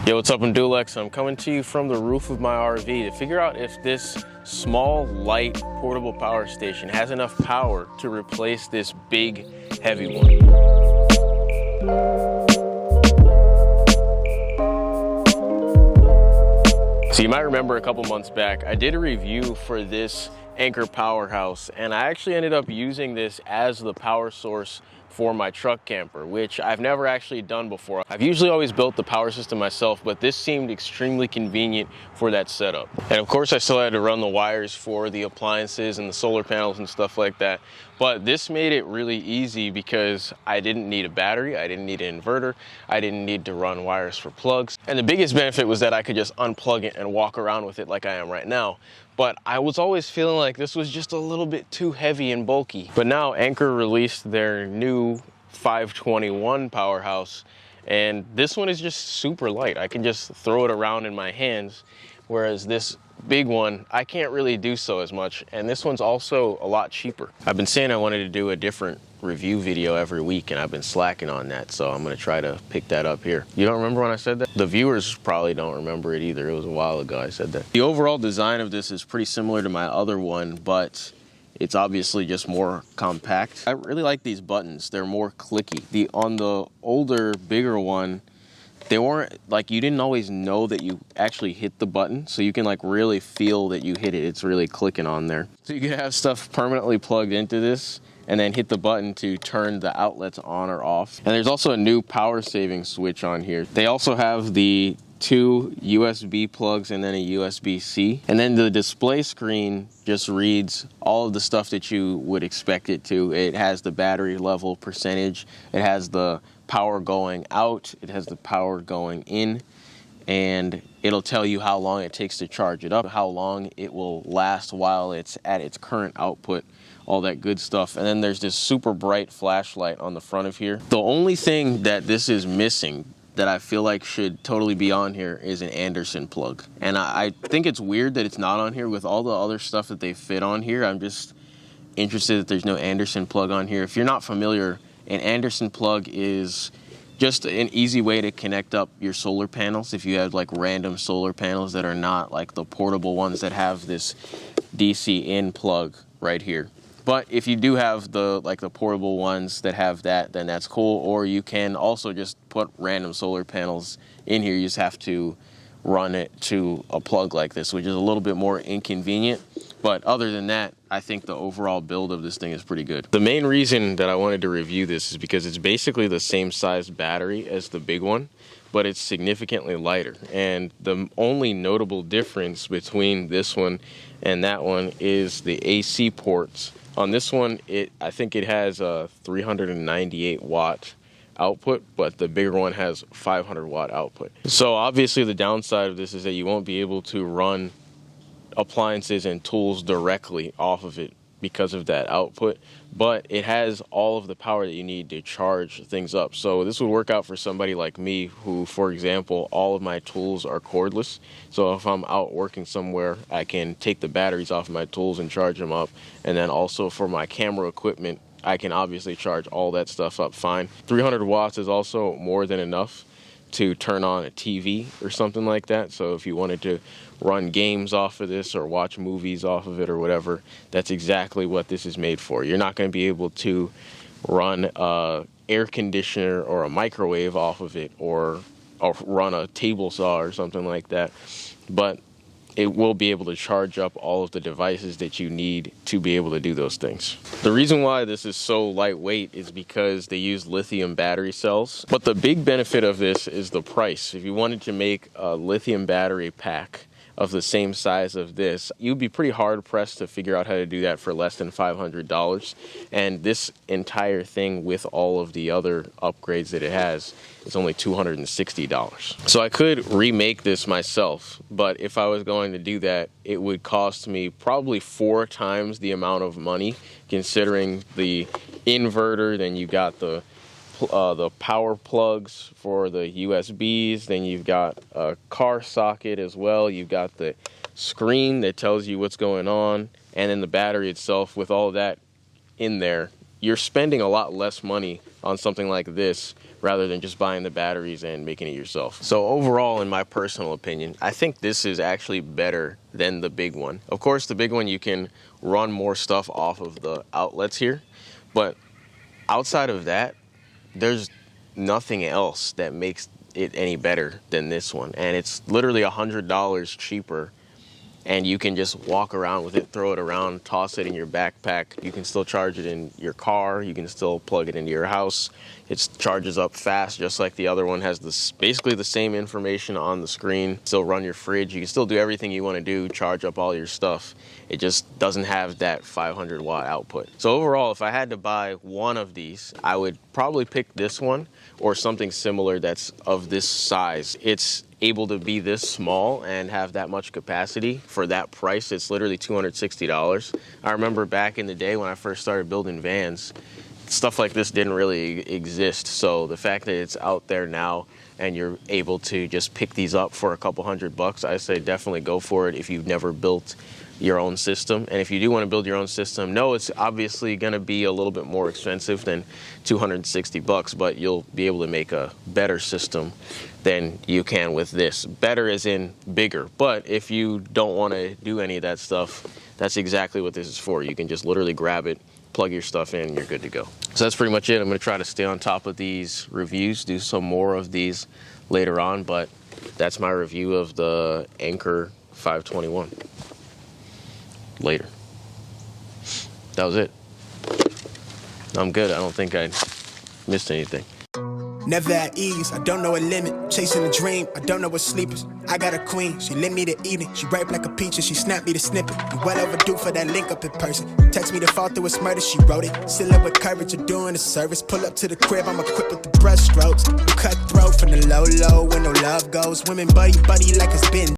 Yo, what's up? I'm Dulex. I'm coming to you from the roof of my RV to figure out if this small, light, portable power station has enough power to replace this big, heavy one. So you might remember a couple months back, I did a review for this Anker powerhouse, and I actually ended up using this as the power source for my truck camper, which I've never actually done before. I've usually always built the power system myself, but this seemed extremely convenient for that setup. And of course I still had to run the wires for the appliances and the solar panels and stuff like that. But this made it really easy because I didn't need a battery, I didn't need an inverter, I didn't need to run wires for plugs. And the biggest benefit was that I could just unplug it and walk around with it like I am right now. But I was always feeling like this was just a little bit too heavy and bulky. But now Anker released their new 521 powerhouse, and this one is just super light. I can just throw it around in my hands, whereas this big one, I can't really do so as much. And this one's also a lot cheaper. I've been saying I wanted to do a different review video every week, and I've been slacking on that, so I'm gonna try to pick that up here. You don't remember when I said that? The viewers probably don't remember it either. It was a while ago I said that. The overall design of this is pretty similar to my other one, but it's obviously just more compact. I really like these buttons. They're more clicky. On the older, bigger one, they weren't, like, you didn't always know that you actually hit the button, so you can like really feel that you hit it. It's really clicking on there. So you can have stuff permanently plugged into this and then hit the button to turn the outlets on or off. And there's also a new power saving switch on here. They also have the 2 USB plugs and then a USB-C. And then the display screen just reads all of the stuff that you would expect it to. It has the battery level percentage, it has the power going out, it has the power going in, and it'll tell you how long it takes to charge it up, how long it will last while it's at its current output, all that good stuff. And then there's this super bright flashlight on the front of here. The only thing that this is missing that I feel like should totally be on here is an Anderson plug. And I think it's weird that it's not on here with all the other stuff that they fit on here. I'm just interested that there's no Anderson plug on here. If you're not familiar, an Anderson plug is just an easy way to connect up your solar panels if you have like random solar panels that are not like the portable ones that have this DC in plug right here. But if you do have the portable ones that have that, then that's cool. Or you can also just put random solar panels in here. You just have to run it to a plug like this, which is a little bit more inconvenient. But other than that, I think the overall build of this thing is pretty good. The main reason that I wanted to review this is because it's basically the same size battery as the big one, but it's significantly lighter. And the only notable difference between this one and that one is the AC ports. On this one, I think it has a 398 watt output, but the bigger one has 500 watt output. So obviously the downside of this is that you won't be able to run appliances and tools directly off of it because of that output, but it has all of the power that you need to charge things up. So this would work out for somebody like me who, for example, all of my tools are cordless. So if I'm out working somewhere, I can take the batteries off of my tools and charge them up. And then also for my camera equipment, I can obviously charge all that stuff up fine. 300 watts is also more than enough to turn on a TV or something like that. So if you wanted to run games off of this or watch movies off of it or whatever, that's exactly what this is made for. You're not going to be able to run a air conditioner or a microwave off of it, or run a table saw or something like that, but it will be able to charge up all of the devices that you need to be able to do those things. The reason why this is so lightweight is because they use lithium battery cells. But the big benefit of this is the price. If you wanted to make a lithium battery pack of the same size of this, you'd be pretty hard pressed to figure out how to do that for less than $500. And this entire thing with all of the other upgrades that it has is only $260. So I could remake this myself, but if I was going to do that, it would cost me probably 4 times the amount of money, considering the inverter. Then you got the power plugs for the USBs, then you've got a car socket as well, you've got the screen that tells you what's going on, and then the battery itself. With all that in there, you're spending a lot less money on something like this rather than just buying the batteries and making it yourself. So overall, in my personal opinion, I think this is actually better than the big one. Of course, the big one, you can run more stuff off of the outlets here, but outside of that, there's nothing else that makes it any better than this one. And it's literally $100 cheaper, and you can just walk around with it, throw it around, toss it in your backpack. You can still charge it in your car. You can still plug it into your house. It charges up fast, just like the other one. Has this basically the same information on the screen. Still run your fridge. You can still do everything you want to do, charge up all your stuff. It just doesn't have that 500 watt output. So overall, if I had to buy one of these, I would probably pick this one or something similar that's of this size. It's able to be this small and have that much capacity for that price. It's literally $260. I remember back in the day when I first started building vans, stuff like this didn't really exist. So the fact that it's out there now and you're able to just pick these up for a couple $100, I say definitely go for it if you've never built your own system. And if you do want to build your own system, no, it's obviously going to be a little bit more expensive than $260, but you'll be able to make a better system than you can with this. Better as in bigger. But if you don't want to do any of that stuff, that's exactly what this is for. You can just literally grab it, plug your stuff in, and you're good to go. So that's pretty much it. I'm going to try to stay on top of these reviews, do some more of these later on, but that's my review of the Anker 521. Later. That was it. I'm good. I don't think I missed anything. Never at ease, I don't know a limit. Chasing a dream, I don't know what sleep is. I got a queen, she lit me the evening. She ripe like a peach and she snapped me the snippet. You well overdue for that link up in person. Text me to fall through its murder, she wrote it. Still up with courage, you're doing a service. Pull up to the crib, I'm equipped with the brush strokes. Cutthroat from the low, when no love goes. Women buddy like it's been